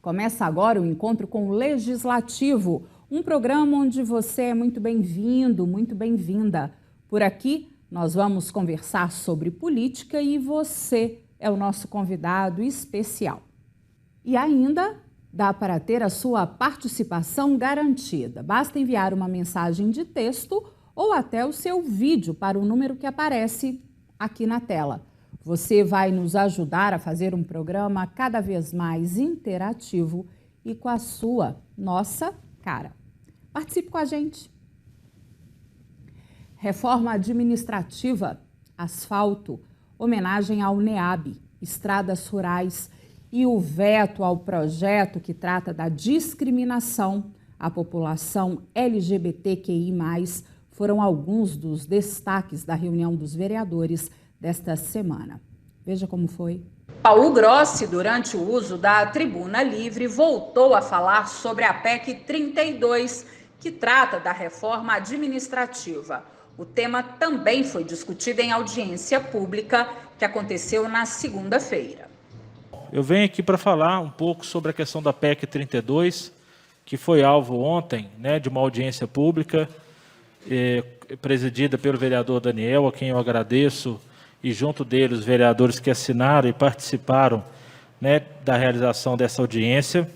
Começa agora o encontro com o Legislativo, um programa onde você é muito bem-vindo, muito bem-vinda. Por aqui, nós vamos conversar sobre política e você é o nosso convidado especial. E ainda dá para ter a sua participação garantida. Basta enviar uma mensagem de texto ou até o seu vídeo para o número que aparece aqui na tela. Você vai nos ajudar a fazer um programa cada vez mais interativo e com a sua, nossa cara. Participe com a gente. Reforma administrativa, asfalto, homenagem ao NEAB, estradas rurais e o veto ao projeto que trata da discriminação à população LGBTQI+, foram alguns dos destaques da reunião dos vereadores desta semana. Veja como foi. Paulo Grossi, durante o uso da tribuna livre, voltou a falar sobre a PEC 32, que trata da reforma administrativa. O tema também foi discutido em audiência pública, que aconteceu na segunda-feira. Eu venho aqui para falar um pouco sobre a questão da PEC 32, que foi alvo ontem, de uma audiência pública, presidida pelo vereador Daniel, a quem eu agradeço, e junto dele os vereadores que assinaram e participaram da realização dessa audiência.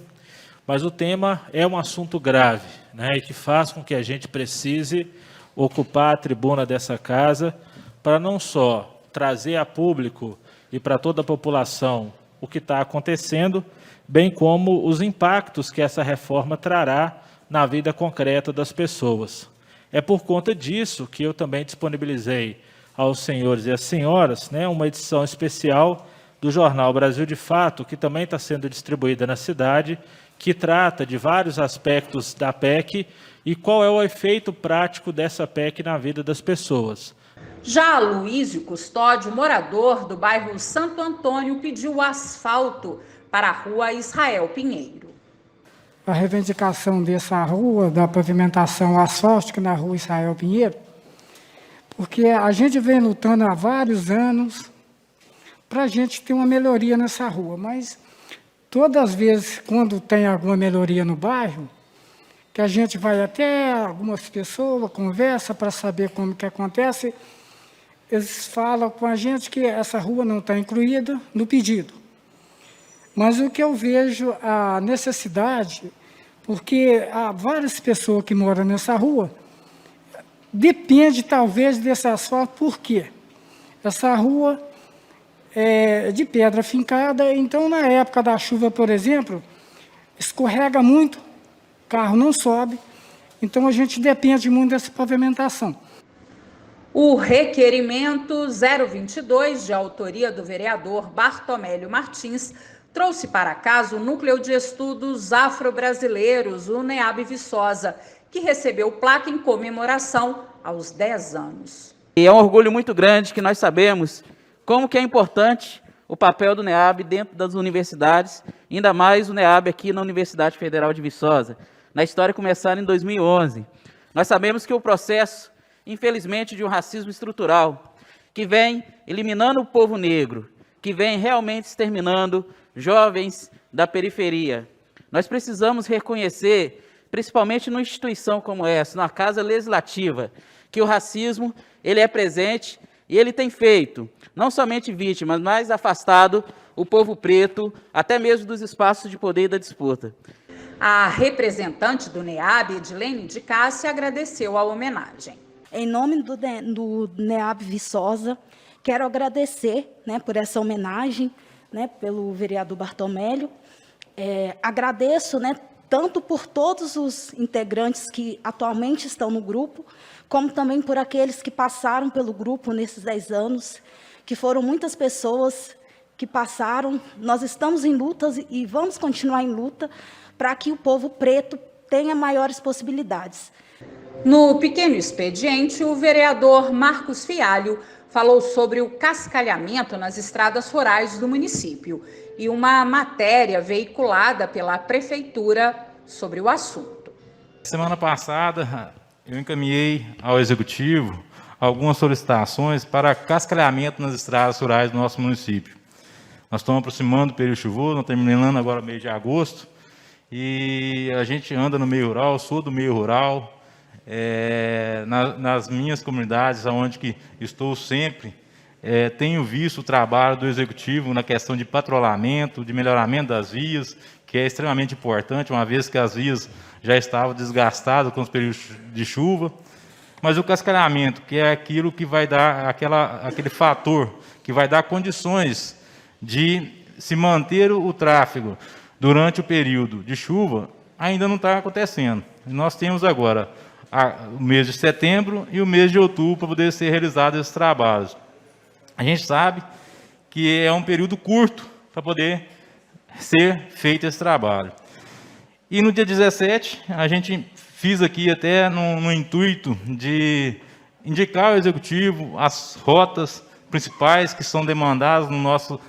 Mas o tema é um assunto grave, e que faz com que a gente precise ocupar a tribuna dessa casa para não só trazer a público e para toda a população o que está acontecendo, bem como os impactos que essa reforma trará na vida concreta das pessoas. É por conta disso que eu também disponibilizei aos senhores e às senhoras uma edição especial do jornal Brasil de Fato, que também está sendo distribuída na cidade, que trata de vários aspectos da PEC e qual é o efeito prático dessa PEC na vida das pessoas. Já Luísio Custódio, morador do bairro Santo Antônio, pediu asfalto para a rua Israel Pinheiro. A reivindicação dessa rua, da pavimentação asfáltica na rua Israel Pinheiro, porque a gente vem lutando há vários anos para a gente ter uma melhoria nessa rua, mas todas as vezes, quando tem alguma melhoria no bairro, que a gente vai até algumas pessoas, conversa para saber como que acontece, eles falam com a gente que essa rua não está incluída no pedido. Mas o que eu vejo a necessidade, porque há várias pessoas que moram nessa rua, depende talvez desse asfalto, por quê? Essa rua é de pedra fincada, então na época da chuva, por exemplo, escorrega muito, o carro não sobe, então a gente depende muito dessa pavimentação. O requerimento 022, de autoria do vereador Bartomélio Martins, trouxe para casa o Núcleo de Estudos Afro-Brasileiros, o NEAB Viçosa, que recebeu placa em comemoração aos 10 anos. E é um orgulho muito grande que nós sabemos como que é importante o papel do NEAB dentro das universidades, ainda mais o NEAB aqui na Universidade Federal de Viçosa. Na história começaram em 2011. Nós sabemos que o processo, infelizmente, de um racismo estrutural, que vem eliminando o povo negro, que vem realmente exterminando jovens da periferia. Nós precisamos reconhecer, principalmente numa instituição como essa, na Casa Legislativa, que o racismo ele é presente e ele tem feito, não somente vítimas, mas afastado o povo preto, até mesmo dos espaços de poder e da disputa. A representante do NEAB, Edilene de Cássia, agradeceu a homenagem. Em nome do NEAB Viçosa, quero agradecer por essa homenagem, pelo vereador Bartomélio. Agradeço tanto por todos os integrantes que atualmente estão no grupo, como também por aqueles que passaram pelo grupo nesses 10 anos, que foram muitas pessoas que passaram. Nós estamos em lutas e vamos continuar em luta para que o povo preto tenha maiores possibilidades. No pequeno expediente, o vereador Marcos Fialho falou sobre o cascalhamento nas estradas rurais do município e uma matéria veiculada pela prefeitura sobre o assunto. Semana passada, eu encaminhei ao Executivo algumas solicitações para cascalhamento nas estradas rurais do nosso município. Nós estamos aproximando do período chuvoso, nós estamos terminando agora mês de agosto, e a gente anda no meio rural, sou do meio rural, nas minhas comunidades, onde que estou sempre, tenho visto o trabalho do Executivo na questão de patrulhamento, de melhoramento das vias, que é extremamente importante, uma vez que as vias já estavam desgastadas com os períodos de chuva. Mas o cascalhamento, que é aquilo que vai dar, aquele fator que vai dar condições de se manter o tráfego durante o período de chuva, ainda não está acontecendo. Nós temos agora o mês de setembro e o mês de outubro para poder ser realizados esses trabalhos. A gente sabe que é um período curto para poder ser feito esse trabalho. E no dia 17, a gente fiz aqui até no intuito de indicar ao Executivo as rotas principais que são demandadas no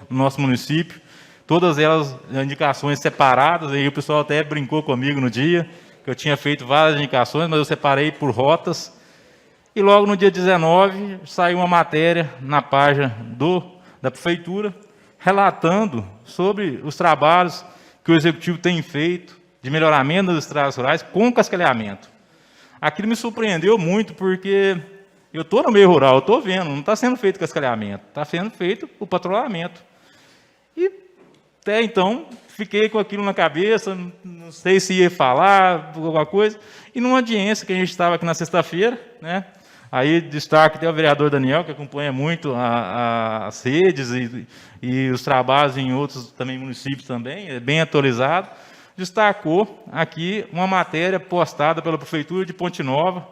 nosso município, todas elas indicações separadas, aí o pessoal até brincou comigo no dia, que eu tinha feito várias indicações, mas eu separei por rotas, e logo no dia 19 saiu uma matéria na página da Prefeitura, relatando sobre os trabalhos que o Executivo tem feito de melhoramento das estradas rurais com cascalhamento. Aquilo me surpreendeu muito, porque eu estou no meio rural, eu estou vendo, não está sendo feito cascalhamento, está sendo feito o patrulhamento. E até então, fiquei com aquilo na cabeça, não sei se ia falar alguma coisa, e numa audiência que a gente estava aqui na sexta-feira, né? Aí destaque até o vereador Daniel, que acompanha muito as redes e os trabalhos em outros também municípios também, é bem atualizado, destacou aqui uma matéria postada pela Prefeitura de Ponte Nova,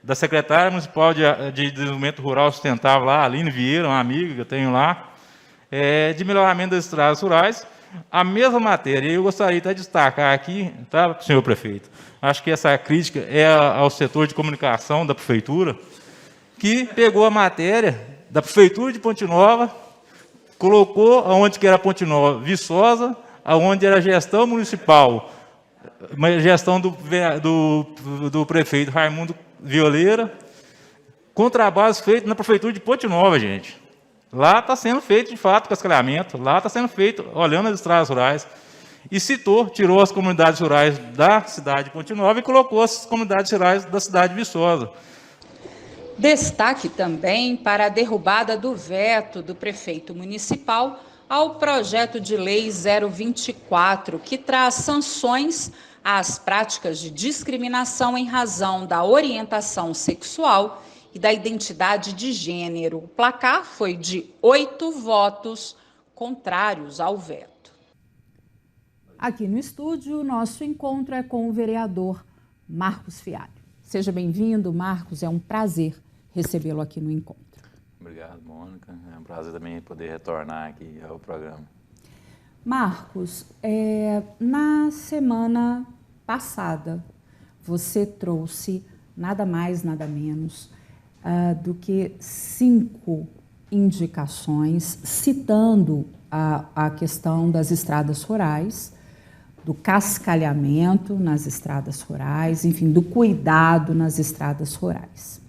da secretária municipal de Desenvolvimento Rural Sustentável lá, Aline Vieira, uma amiga que eu tenho lá, de melhoramento das estradas rurais. A mesma matéria, eu gostaria de destacar aqui, tá, senhor prefeito, acho que essa crítica é ao setor de comunicação da Prefeitura, que pegou a matéria da Prefeitura de Ponte Nova, colocou onde que era Ponte Nova, Viçosa, onde era a gestão municipal, uma gestão do prefeito Raimundo Violeira, com trabalhos feitos na Prefeitura de Ponte Nova, gente. Lá está sendo feito, de fato, cascalhamento, lá está sendo feito, olhando as estradas rurais, e tirou as comunidades rurais da cidade de Ponte Nova e colocou as comunidades rurais da cidade de Viçosa. Destaque também para a derrubada do veto do prefeito municipal ao projeto de lei 024, que traz sanções às práticas de discriminação em razão da orientação sexual e da identidade de gênero. O placar foi de 8 votos contrários ao veto. Aqui no estúdio, nosso encontro é com o vereador Marcos Fialho. Seja bem-vindo, Marcos, é um prazer recebê-lo aqui no encontro. Obrigado, Mônica. É um prazer também poder retornar aqui ao programa. Marcos, na semana passada, você trouxe nada mais, nada menos do que 5 indicações, citando a questão das estradas rurais, do cascalhamento nas estradas rurais, enfim, do cuidado nas estradas rurais.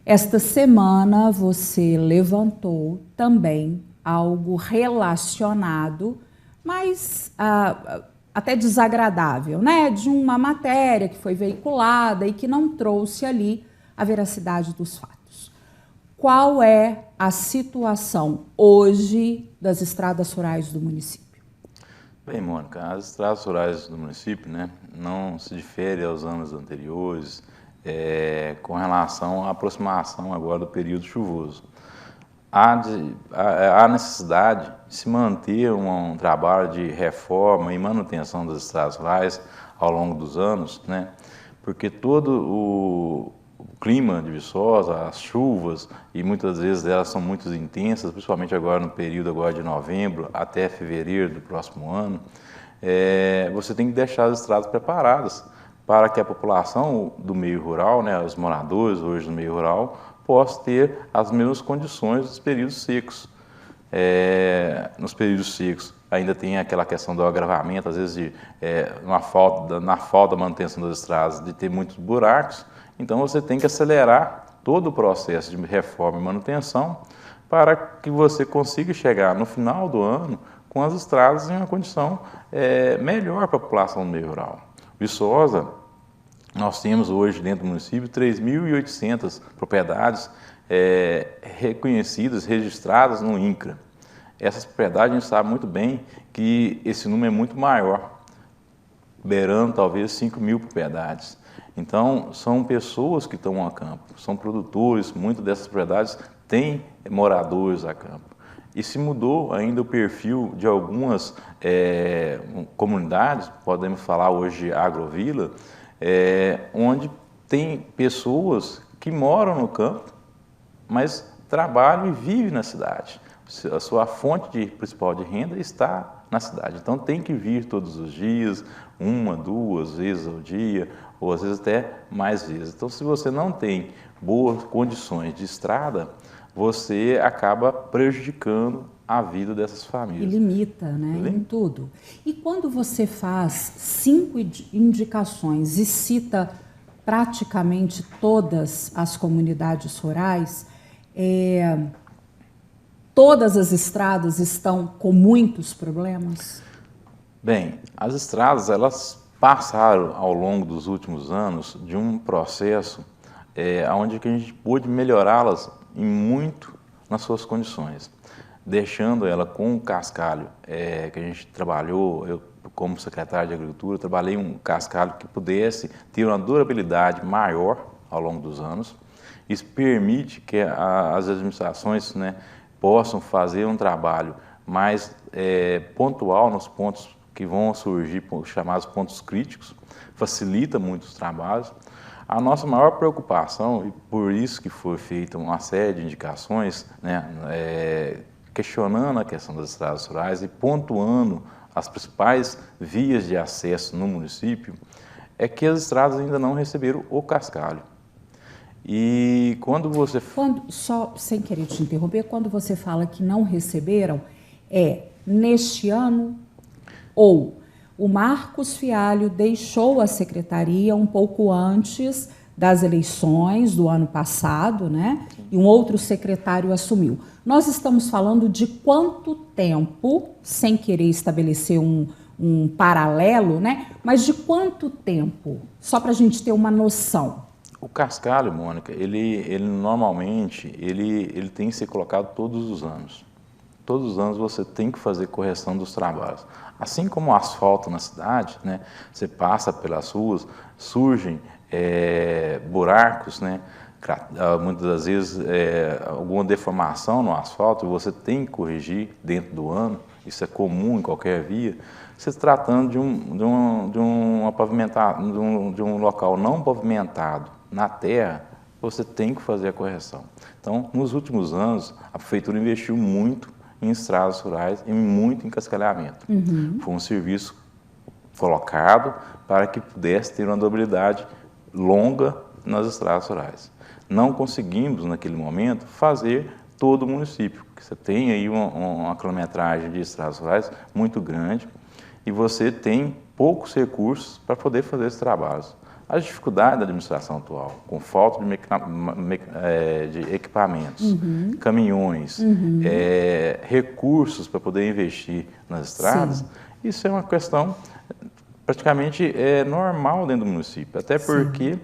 Esta semana você levantou também algo relacionado, mas até desagradável, né? De uma matéria que foi veiculada e que não trouxe ali a veracidade dos fatos. Qual é a situação hoje das estradas rurais do município? Bem, Mônica, as estradas rurais do município, né, não se diferem aos anos anteriores, com relação à aproximação agora do período chuvoso. Há necessidade de se manter um trabalho de reforma e manutenção das estradas rurais ao longo dos anos, né? Porque todo o clima de Viçosa, as chuvas, e muitas vezes elas são muito intensas, principalmente agora no período agora de novembro até fevereiro do próximo ano, você tem que deixar as estradas preparadas para que a população do meio rural, né, os moradores hoje do meio rural, possam ter as mesmas condições dos períodos secos. Nos períodos secos ainda tem aquela questão do agravamento, às vezes na falta da manutenção das estradas, de ter muitos buracos. Então você tem que acelerar todo o processo de reforma e manutenção para que você consiga chegar no final do ano com as estradas em uma condição melhor para a população do meio rural. Viçosa, nós temos hoje dentro do município 3.800 propriedades reconhecidas, registradas no INCRA. Essas propriedades, a gente sabe muito bem que esse número é muito maior, beirando talvez 5.000 propriedades. Então, são pessoas que estão a campo, são produtores, muitas dessas propriedades têm moradores a campo. E se mudou ainda o perfil de algumas comunidades, podemos falar hoje de agrovila, onde tem pessoas que moram no campo, mas trabalham e vivem na cidade. A sua fonte principal de renda está na cidade. Então, tem que vir todos os dias, 1, 2 vezes ao dia, ou às vezes até mais vezes. Então, se você não tem boas condições de estrada, você acaba prejudicando a vida dessas famílias. E limita, né, em tudo. E quando você faz 5 indicações e cita praticamente todas as comunidades rurais, todas as estradas estão com muitos problemas? Bem, as estradas, elas passaram ao longo dos últimos anos de um processo onde que a gente pôde melhorá-las em muito nas suas condições, deixando ela com um cascalho que a gente trabalhou, eu como secretário de Agricultura, trabalhei um cascalho que pudesse ter uma durabilidade maior ao longo dos anos. Isso permite que as administrações, né, possam fazer um trabalho mais pontual nos pontos que vão surgir, chamados pontos críticos, facilita muito os trabalhos. A nossa maior preocupação, e por isso que foi feita uma série de indicações, né, questionando a questão das estradas rurais e pontuando as principais vias de acesso no município, é que as estradas ainda não receberam o cascalho. E quando você... Só sem querer te interromper, quando você fala que não receberam, neste ano ou o Marcos Fialho deixou a secretaria um pouco antes das eleições do ano passado, né? E um outro secretário assumiu. Nós estamos falando de quanto tempo, sem querer estabelecer um paralelo, né? Mas de quanto tempo? Só para a gente ter uma noção. O cascalho, Mônica, ele normalmente ele tem que ser colocado todos os anos. Todos os anos você tem que fazer correção dos trabalhos. Assim como o asfalto na cidade, né, você passa pelas ruas, surgem buracos, né, muitas das vezes alguma deformação no asfalto, você tem que corrigir dentro do ano, isso é comum em qualquer via. Se tratando de um local não pavimentado na terra, você tem que fazer a correção. Então, nos últimos anos, a prefeitura investiu muito em estradas rurais e muito em cascalhamento. Foi um serviço colocado para que pudesse ter uma durabilidade longa nas estradas rurais. Não conseguimos, naquele momento, fazer todo o município, porque você tem aí uma quilometragem de estradas rurais muito grande e você tem poucos recursos para poder fazer esses trabalhos. As dificuldades da administração atual, com falta de equipamentos, caminhões, recursos para poder investir nas estradas, sim, isso é uma questão praticamente normal dentro do município, até porque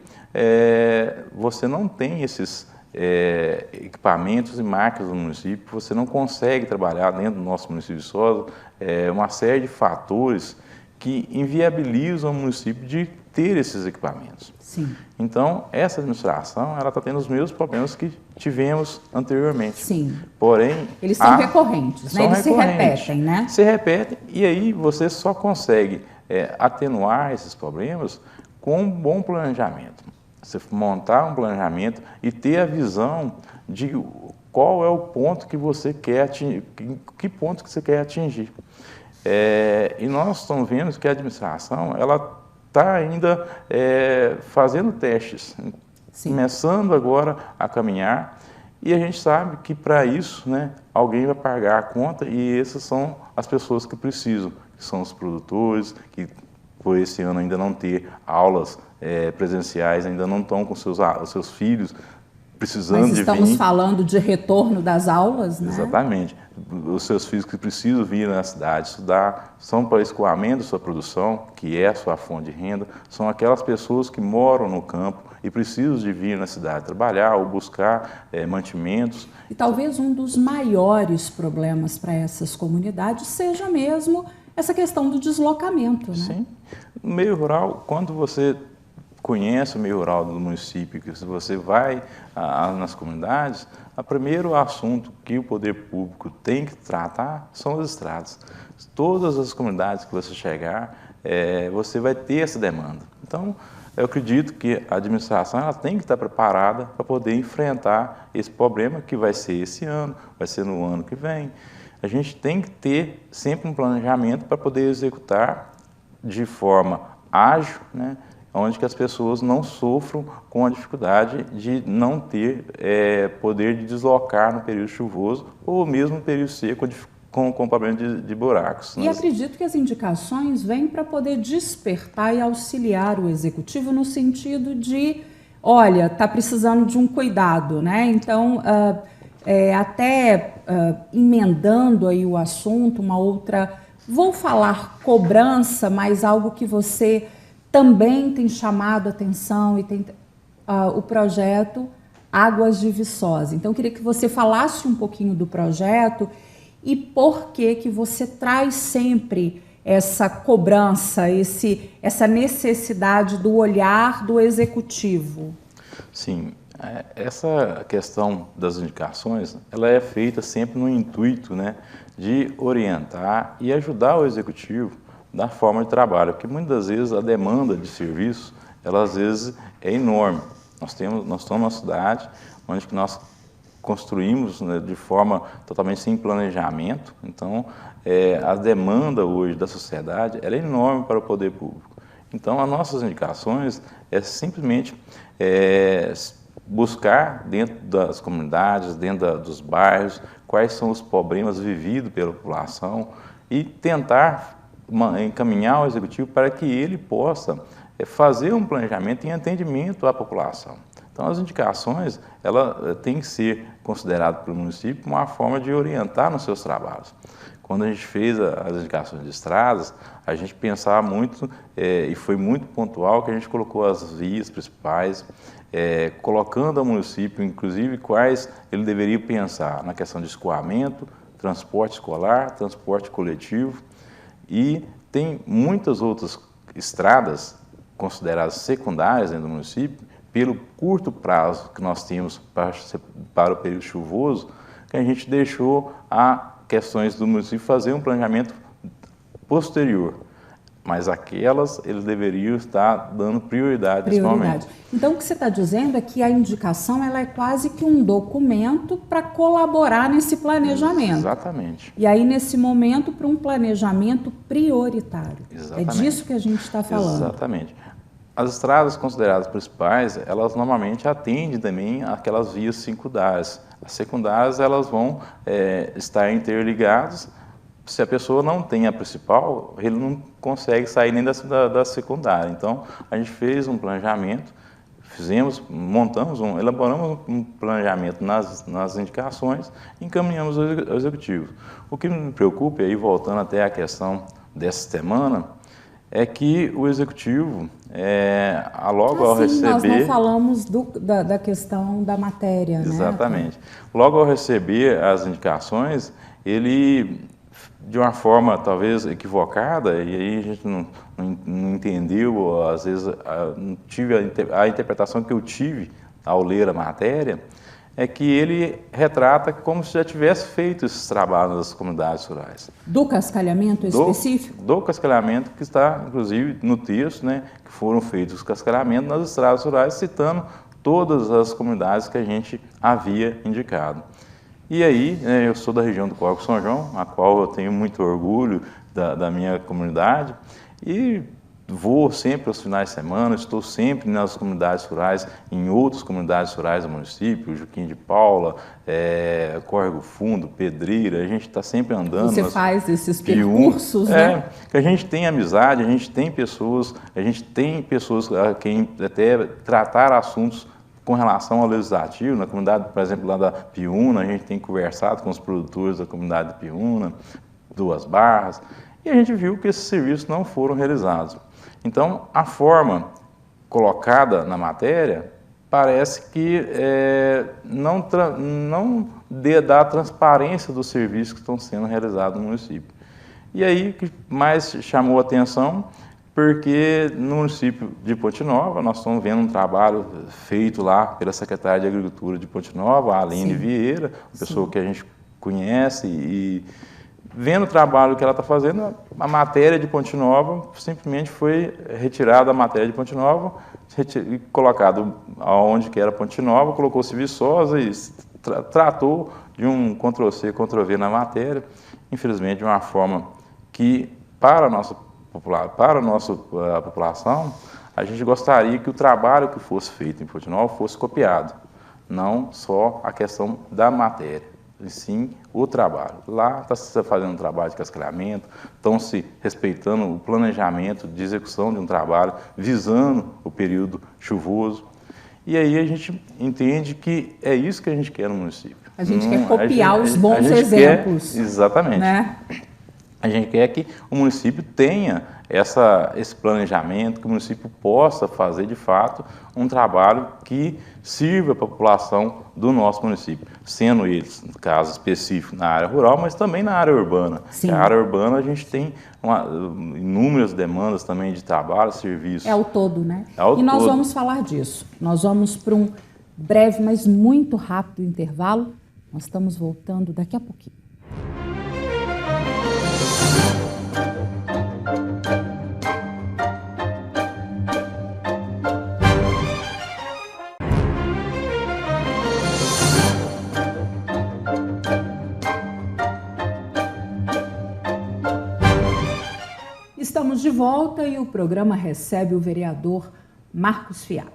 você não tem esses equipamentos e máquinas no município, você não consegue trabalhar dentro do nosso município de Viçosa, uma série de fatores que inviabilizam o município de ter esses equipamentos. Sim. Então, essa administração ela está tendo os mesmos problemas que tivemos anteriormente. Sim. Porém, eles são recorrentes, né? Eles se repetem, né? Se repetem e aí você só consegue atenuar esses problemas com um bom planejamento. Você montar um planejamento e ter a visão de qual é o ponto que você quer atingir, que ponto que você quer atingir. E nós estamos vendo que a administração ela está ainda fazendo testes, sim, começando agora a caminhar, e a gente sabe que para isso, né, alguém vai pagar a conta, e essas são as pessoas que precisam, que são os produtores, que por esse ano ainda não ter aulas presenciais, ainda não estão com os seus filhos precisando Mas de estamos vir. falando de retorno das aulas, né? Exatamente. Os seus filhos que precisam vir na cidade estudar, são para escoamento da sua produção, que é a sua fonte de renda, são aquelas pessoas que moram no campo e precisam de vir na cidade trabalhar ou buscar mantimentos. E talvez um dos maiores problemas para essas comunidades seja mesmo essa questão do deslocamento, né? Sim. No meio rural, quando você conhece o meio rural do município, que se você vai nas comunidades, o primeiro assunto que o poder público tem que tratar são as estradas. Todas as comunidades que você chegar, você vai ter essa demanda. Então, eu acredito que a administração ela tem que estar preparada para poder enfrentar esse problema que vai ser esse ano, vai ser no ano que vem. A gente tem que ter sempre um planejamento para poder executar de forma ágil, né, onde que as pessoas não sofram com a dificuldade de não ter poder de deslocar no período chuvoso ou mesmo no período seco com problema de buracos. E acredito que as indicações vêm para poder despertar e auxiliar o executivo no sentido de, olha, está precisando de um cuidado, né? Então, emendando aí o assunto, uma outra, vou falar cobrança, mas algo que você também tem chamado a atenção e tem o projeto Águas de Viçosa. Então, eu queria que você falasse um pouquinho do projeto e por que você traz sempre essa cobrança, essa necessidade do olhar do executivo. Sim, essa questão das indicações, ela é feita sempre no intuito, né, de orientar e ajudar o executivo da forma de trabalho, porque muitas vezes a demanda de serviço, ela às vezes é enorme. Nós estamos numa cidade onde que nós construímos, né, de forma totalmente sem planejamento, então a demanda hoje da sociedade ela é enorme para o poder público. Então as nossas indicações é simplesmente buscar dentro das comunidades, dentro dos bairros, quais são os problemas vividos pela população e tentar encaminhar o executivo para que ele possa fazer um planejamento em atendimento à população. Então, as indicações, ela tem que ser considerada pelo município uma forma de orientar nos seus trabalhos. Quando a gente fez as indicações de estradas, a gente pensava muito, e foi muito pontual, que a gente colocou as vias principais, colocando ao município, inclusive, quais ele deveria pensar na questão de escoamento, transporte escolar, transporte coletivo, e tem muitas outras estradas consideradas secundárias dentro do município, pelo curto prazo que nós temos para o período chuvoso, que a gente deixou a questões do município fazer um planejamento posterior. Mas aquelas, eles deveriam estar dando prioridade nesse momento. Então, o que você está dizendo é que a indicação ela é quase que um documento para colaborar nesse planejamento. Exatamente. E aí, nesse momento, para um planejamento prioritário. Exatamente. É disso que a gente está falando. Exatamente. As estradas consideradas principais, elas normalmente atendem também aquelas vias secundárias. As secundárias, elas vão estar interligadas. Se a pessoa não tem a principal, ele não consegue sair nem da secundária. Então, a gente fez um planejamento, elaboramos um planejamento nas indicações e encaminhamos ao executivo. O que me preocupa, e aí voltando até a questão dessa semana, é que o executivo, logo ao receber... Nós não falamos da questão da matéria, né? Exatamente. Logo ao receber as indicações, ele, de uma forma talvez equivocada, e aí a gente não entendeu, ou às vezes não tive a interpretação que eu tive ao ler a matéria, é que ele retrata como se já tivesse feito esses trabalhos nas comunidades rurais. Do cascalhamento específico? Do cascalhamento, que está, inclusive, no texto, né, que foram feitos os cascalhamentos nas estradas rurais, citando todas as comunidades que a gente havia indicado. E aí, eu sou da região do Córrego São João, a qual eu tenho muito orgulho da minha comunidade, e vou sempre aos finais de semana, estou sempre nas comunidades rurais, em outras comunidades rurais do município, Juquim de Paula, Córrego Fundo, Pedreira, a gente está sempre andando. Você faz esses percursos, né? Que a gente tem amizade, a gente tem pessoas a quem até tratar assuntos com relação ao legislativo, na comunidade, por exemplo, lá da Piúna, a gente tem conversado com os produtores da comunidade de Piúna, Duas Barras, e a gente viu que esses serviços não foram realizados. Então, a forma colocada na matéria parece que não dá transparência dos serviços que estão sendo realizados no município. E aí, o que mais chamou a atenção, porque no município de Ponte Nova, nós estamos vendo um trabalho feito lá pela secretária de Agricultura de Ponte Nova, a Aline Vieira, uma pessoa que a gente conhece, e vendo o trabalho que ela está fazendo, a matéria de Ponte Nova simplesmente foi retirada a matéria de Ponte Nova e colocado aonde que era Ponte Nova, colocou-se Viçosa e tratou de um Ctrl-C, Ctrl-V na matéria, infelizmente de uma forma que, para a nossa população, a gente gostaria que o trabalho que fosse feito em Ponte Nova fosse copiado, não só a questão da matéria, e sim o trabalho. Lá está se fazendo um trabalho de cascalhamento, estão se respeitando o planejamento de execução de um trabalho, visando o período chuvoso. E aí a gente entende que é isso que a gente quer no município. A gente quer copiar os bons exemplos. Exatamente. Né? A gente quer que o município tenha esse planejamento, que o município possa fazer, de fato, um trabalho que sirva para a população do nosso município, sendo eles, no caso específico, na área rural, mas também na área urbana. Na área urbana a gente tem inúmeras demandas também de trabalho, serviços. É o todo, né? E nós vamos falar disso. Nós vamos para um breve, mas muito rápido intervalo. Nós estamos voltando daqui a pouquinho. Estamos de volta e o programa recebe o vereador Marcos Fialho.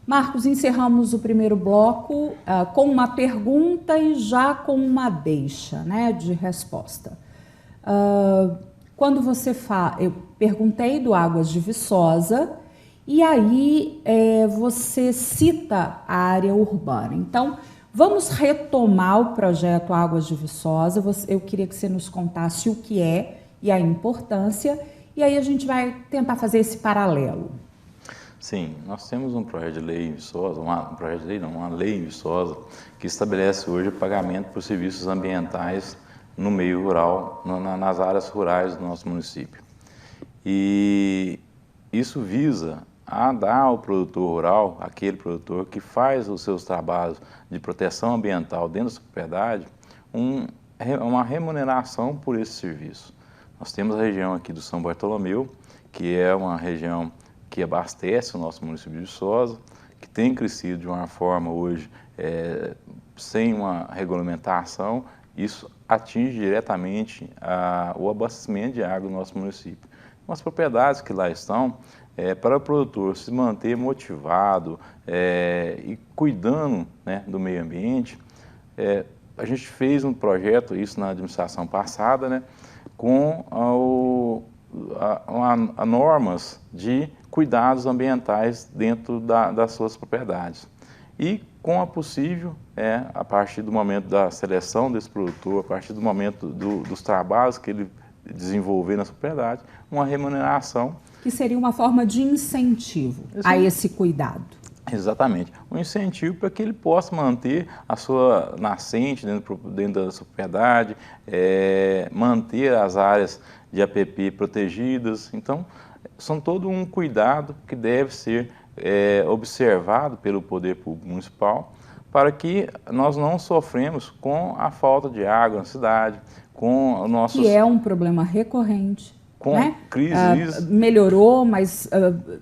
Marcos, encerramos o primeiro bloco com uma pergunta e já com uma deixa, né, de resposta. Quando você eu perguntei do Águas de Viçosa e aí você cita a área urbana. Então, vamos retomar o projeto Águas de Viçosa. Eu queria que você nos contasse o que é e a importância. E aí a gente vai tentar fazer esse paralelo. Sim, nós temos um projeto de lei em Viçosa, uma lei em Viçosa, que estabelece hoje o pagamento por serviços ambientais no meio rural, nas áreas rurais do nosso município. E isso visa a dar ao produtor rural, aquele produtor que faz os seus trabalhos de proteção ambiental dentro da sua propriedade, uma remuneração por esse serviço. Nós temos a região aqui do São Bartolomeu, que é uma região que abastece o nosso município de Viçosa, que tem crescido de uma forma hoje sem uma regulamentação. Isso atinge diretamente o abastecimento de água do nosso município. As propriedades que lá estão, para o produtor se manter motivado e cuidando, né, do meio ambiente, a gente fez um projeto, isso na administração passada, né, com normas de cuidados ambientais dentro das suas propriedades. E com a possível, a partir do momento da seleção desse produtor, a partir do momento dos trabalhos que ele desenvolver na propriedade, uma remuneração. Que seria uma forma de incentivo a esse cuidado. Exatamente. Um incentivo para que ele possa manter a sua nascente dentro da sua propriedade, manter as áreas de APP protegidas. Então, são todo um cuidado que deve ser observado pelo poder público municipal para que nós não sofremos com a falta de água na cidade, com o nosso... Que é um problema recorrente. Com né? Crises. Melhorou, mas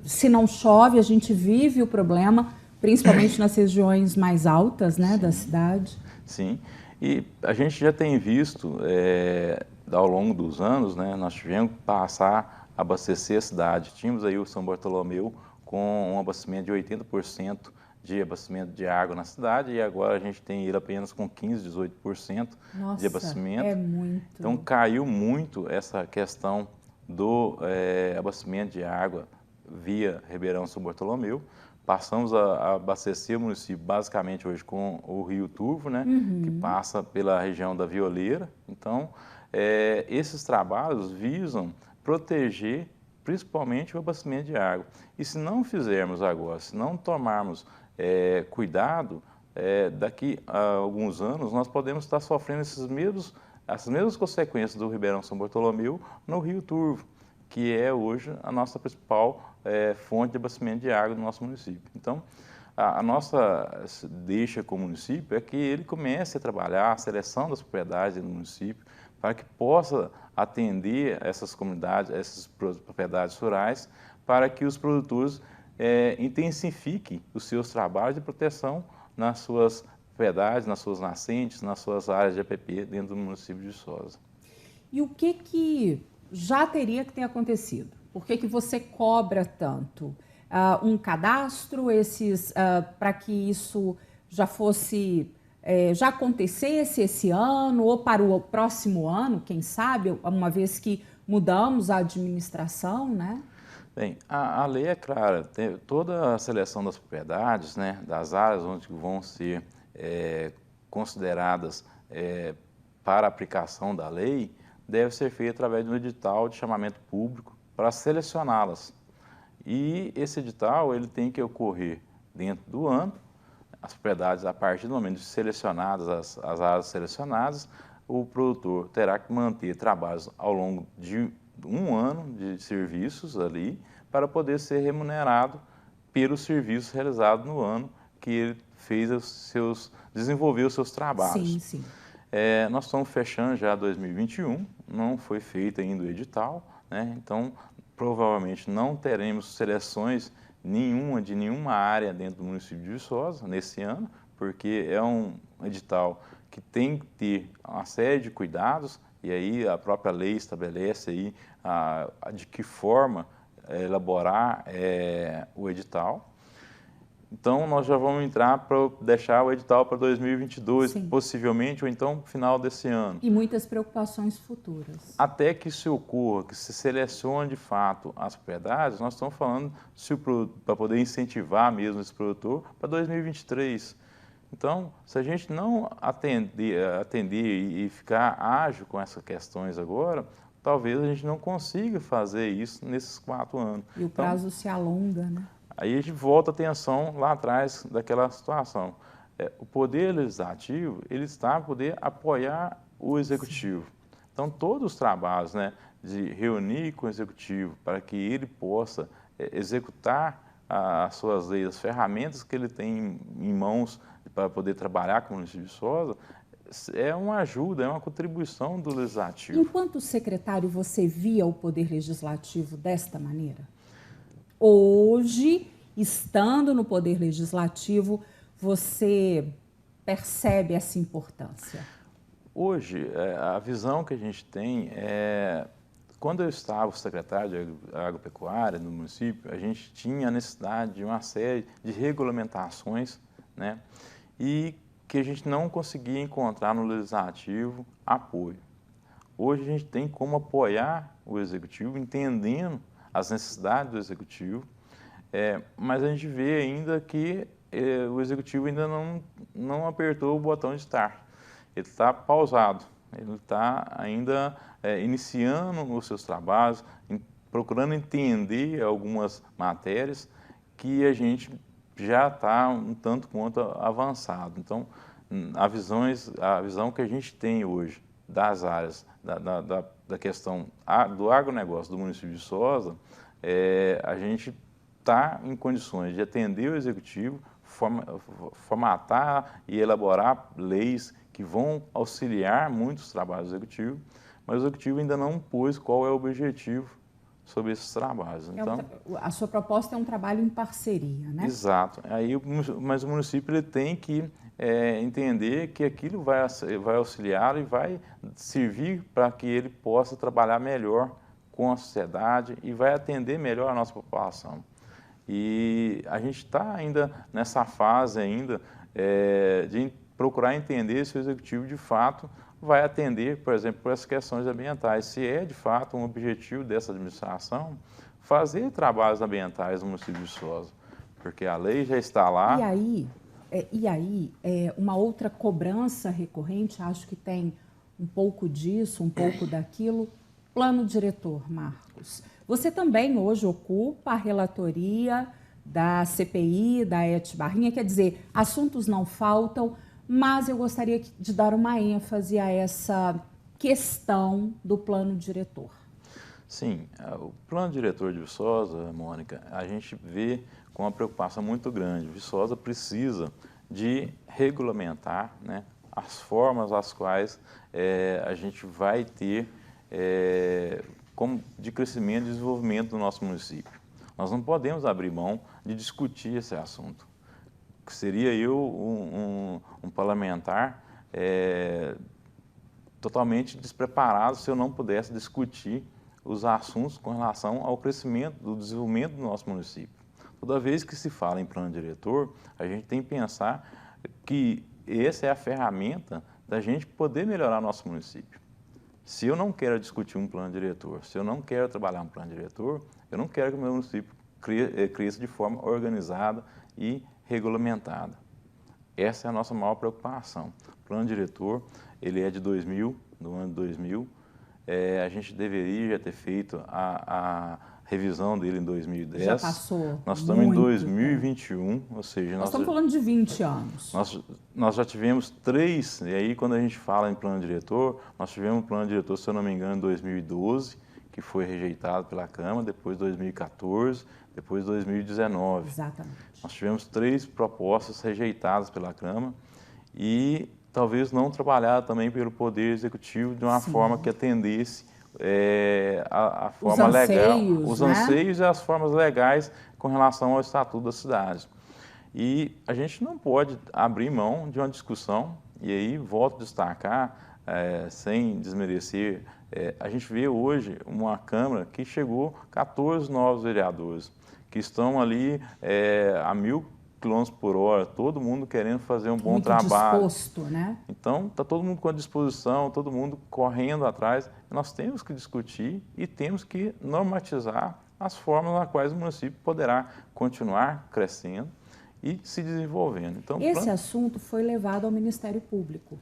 se não chove, a gente vive o problema, principalmente nas regiões mais altas, né, da cidade. Sim, e a gente já tem visto, ao longo dos anos, né, nós tivemos que passar a abastecer a cidade. Tínhamos aí o São Bartolomeu com um abastecimento de 80% de abastecimento de água na cidade, e agora a gente tem ele apenas com 15%, 18% de abastecimento. É muito. Então caiu muito essa questão do abastecimento de água via Ribeirão São Bartolomeu, passamos a abastecer o município basicamente hoje com o Rio Turvo, né, que passa pela região da Violeira. Então, esses trabalhos visam proteger principalmente o abastecimento de água. E se não fizermos agora, se não tomarmos cuidado, daqui a alguns anos nós podemos estar sofrendo essas mesmas consequências do Ribeirão São Bartolomeu no Rio Turvo, que é hoje a nossa principal fonte de abastecimento de água do nosso município. Então, a nossa deixa com o município é que ele comece a trabalhar a seleção das propriedades do município para que possa atender essas comunidades, essas propriedades rurais, para que os produtores intensifiquem os seus trabalhos de proteção nas suas propriedades, nas suas nascentes, nas suas áreas de APP dentro do município de Viçosa. E o que já teria que ter acontecido? Por que você cobra tanto? Um cadastro, para que isso já fosse, já acontecesse esse ano ou para o próximo ano, quem sabe, uma vez que mudamos a administração, né? Bem, a lei é clara, toda a seleção das propriedades, né, das áreas onde vão ser consideradas para a aplicação da lei, deve ser feita através de um edital de chamamento público para selecioná-las. E esse edital ele tem que ocorrer dentro do ano. As propriedades, a partir do momento de selecionadas, as áreas selecionadas, o produtor terá que manter trabalhos ao longo de um ano de serviços ali para poder ser remunerado pelos serviços realizados no ano que ele fez desenvolveu os seus trabalhos. Sim, sim. Nós estamos fechando já 2021, não foi feito ainda o edital, né? Então provavelmente não teremos seleções de nenhuma área dentro do município de Viçosa nesse ano, porque é um edital que tem que ter uma série de cuidados, e aí a própria lei estabelece aí de que forma elaborar o edital. Então, nós já vamos entrar para deixar o edital para 2022, Sim. possivelmente, ou então final desse ano. E muitas preocupações futuras. Até que isso ocorra, que se selecione de fato as propriedades, nós estamos falando para poder incentivar mesmo esse produtor para 2023. Então, se a gente não atender e ficar ágil com essas questões agora, talvez a gente não consiga fazer isso nesses 4 anos. E o prazo se alonga, né? Aí a gente volta a atenção lá atrás daquela situação. O Poder Legislativo, ele está para poder apoiar o Executivo. Sim. Então, todos os trabalhos, né, de reunir com o Executivo para que ele possa executar as suas leis, as ferramentas que ele tem em mãos para poder trabalhar com o município de Viçosa, é uma ajuda, é uma contribuição do Legislativo. Enquanto secretário, você via o Poder Legislativo desta maneira? Hoje, estando no Poder Legislativo, você percebe essa importância? Hoje, a visão que a gente tem quando eu estava secretário de Agropecuária no município, a gente tinha a necessidade de uma série de regulamentações, né, e que a gente não conseguia encontrar no Legislativo apoio. Hoje a gente tem como apoiar o Executivo, entendendo as necessidades do Executivo, mas a gente vê ainda que o Executivo ainda não apertou o botão de start. Ele está pausado, ele está ainda iniciando os seus trabalhos, procurando entender algumas matérias que a gente já está um tanto quanto avançado. Então, a visão que a gente tem hoje das áreas, da questão do agronegócio do município de Viçosa, a gente está em condições de atender o Executivo, formatar e elaborar leis que vão auxiliar muito os trabalhos do Executivo, mas o Executivo ainda não pôs qual é o objetivo sobre esses trabalhos. Então, a sua proposta é um trabalho em parceria, né? Exato. Mas o município ele tem que entender que aquilo vai auxiliar e vai servir para que ele possa trabalhar melhor com a sociedade e vai atender melhor a nossa população. E a gente está ainda nessa fase ainda de procurar entender se o Executivo de fato vai atender, por exemplo, por essas questões ambientais. Se é de fato um objetivo dessa administração fazer trabalhos ambientais no município de Viçosa. porque a lei já está lá. E aí, uma outra cobrança recorrente, acho que tem um pouco disso, um pouco daquilo, plano diretor, Marcos. Você também hoje ocupa a relatoria da CPI, da Et Barrinha, quer dizer, assuntos não faltam, mas eu gostaria de dar uma ênfase a essa questão do plano diretor. Sim, o plano diretor de Viçosa, Mônica, a gente vê com uma preocupação muito grande. Viçosa precisa de regulamentar, né, as formas às quais a gente vai ter como de crescimento e desenvolvimento do nosso município. Nós não podemos abrir mão de discutir esse assunto. Seria eu um parlamentar totalmente despreparado se eu não pudesse discutir os assuntos com relação ao crescimento, do desenvolvimento do nosso município. Toda vez que se fala em plano diretor, a gente tem que pensar que essa é a ferramenta da gente poder melhorar nosso município. Se eu não quero discutir um plano diretor, se eu não quero trabalhar um plano diretor, eu não quero que o meu município cresça de forma organizada e regulamentada. Essa é a nossa maior preocupação. O plano diretor, ele é de 2000, do ano de 2000. A gente deveria já ter feito a revisão dele em 2010. Já passou. Nós estamos em 2021, ou seja... Nós estamos falando de 20 anos. Nós já tivemos 3, e aí quando a gente fala em plano diretor, nós tivemos um plano diretor, se eu não me engano, em 2012, que foi rejeitado pela Câmara, depois 2014, depois 2019. Exatamente. Nós tivemos 3 propostas rejeitadas pela Câmara e talvez não trabalhada também pelo Poder Executivo de uma forma que atendesse a forma legal, os anseios e as formas legais com relação ao Estatuto da Cidade. E a gente não pode abrir mão de uma discussão, e aí volto a destacar, sem desmerecer, a gente vê hoje uma Câmara que chegou 14 novos vereadores, que estão ali a 1000 km por hora, todo mundo querendo fazer um bom trabalho. Muito disposto, né? Então, está todo mundo com a disposição, todo mundo correndo atrás. Nós temos que discutir e temos que normatizar as formas nas quais o município poderá continuar crescendo e se desenvolvendo. Então, esse assunto foi levado ao Ministério Público,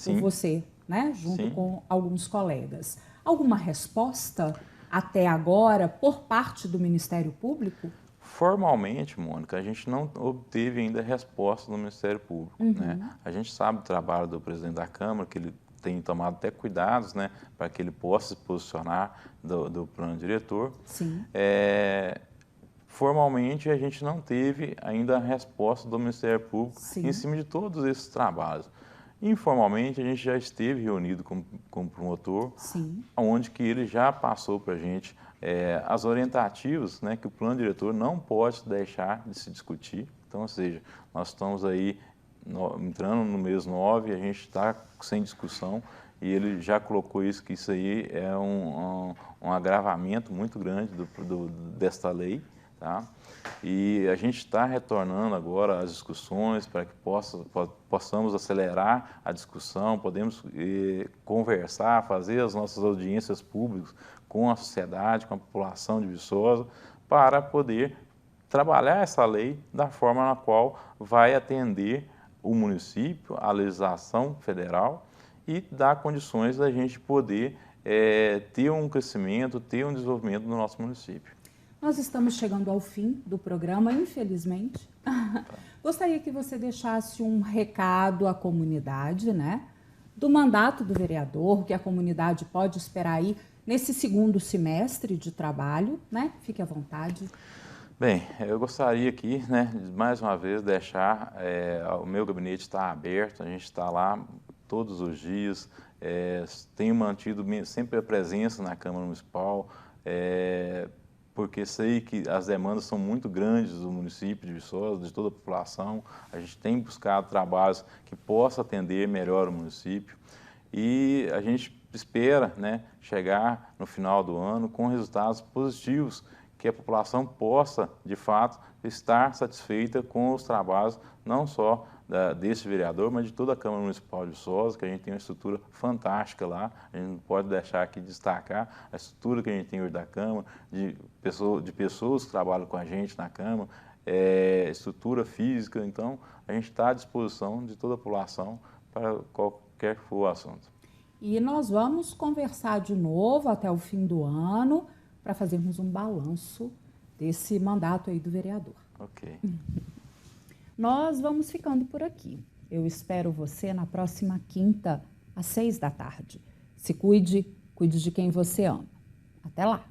por você, né? Junto com alguns colegas. Alguma resposta até agora por parte do Ministério Público? Formalmente, Mônica, a gente não obteve ainda resposta do Ministério Público. Né? A gente sabe do trabalho do presidente da Câmara, que ele tem tomado até cuidados, né, para que ele possa se posicionar do plano diretor. Sim. Formalmente, a gente não teve ainda a resposta do Ministério Público em cima de todos esses trabalhos. Informalmente, a gente já esteve reunido com o promotor, onde que ele já passou para a gente as orientativas, né, que o plano diretor não pode deixar de se discutir. Então, ou seja, nós estamos aí entrando no mês 9, a gente está sem discussão e ele já colocou isso, que isso aí é um agravamento muito grande desta lei, tá? E a gente está retornando agora às discussões para que possamos acelerar a discussão, podemos conversar, fazer as nossas audiências públicas com a sociedade, com a população de Viçosa, para poder trabalhar essa lei da forma na qual vai atender o município, a legislação federal e dar condições da gente poder ter um crescimento, ter um desenvolvimento no nosso município. Nós estamos chegando ao fim do programa, infelizmente. Gostaria que você deixasse um recado à comunidade, né, do mandato do vereador, que a comunidade pode esperar aí nesse segundo semestre de trabalho, né? Fique à vontade. Bem, eu gostaria aqui, né, mais uma vez, deixar o meu gabinete está aberto, a gente está lá todos os dias, tenho mantido sempre a presença na Câmara Municipal, porque sei que as demandas são muito grandes do município de Viçosa, de toda a população. A gente tem buscado trabalhos que possam atender melhor o município e a gente espera, né, chegar no final do ano com resultados positivos, que a população possa, de fato, estar satisfeita com os trabalhos, não só desse vereador, mas de toda a Câmara Municipal de Viçosa, que a gente tem uma estrutura fantástica lá. A gente não pode deixar aqui de destacar a estrutura que a gente tem hoje da Câmara, de pessoas que trabalham com a gente na Câmara, estrutura física. Então, a gente está à disposição de toda a população para qualquer que for o assunto. E nós vamos conversar de novo até o fim do ano para fazermos um balanço desse mandato aí do vereador. Ok. Nós vamos ficando por aqui. Eu espero você na próxima quinta, às 6 da tarde. Se cuide, cuide de quem você ama. Até lá!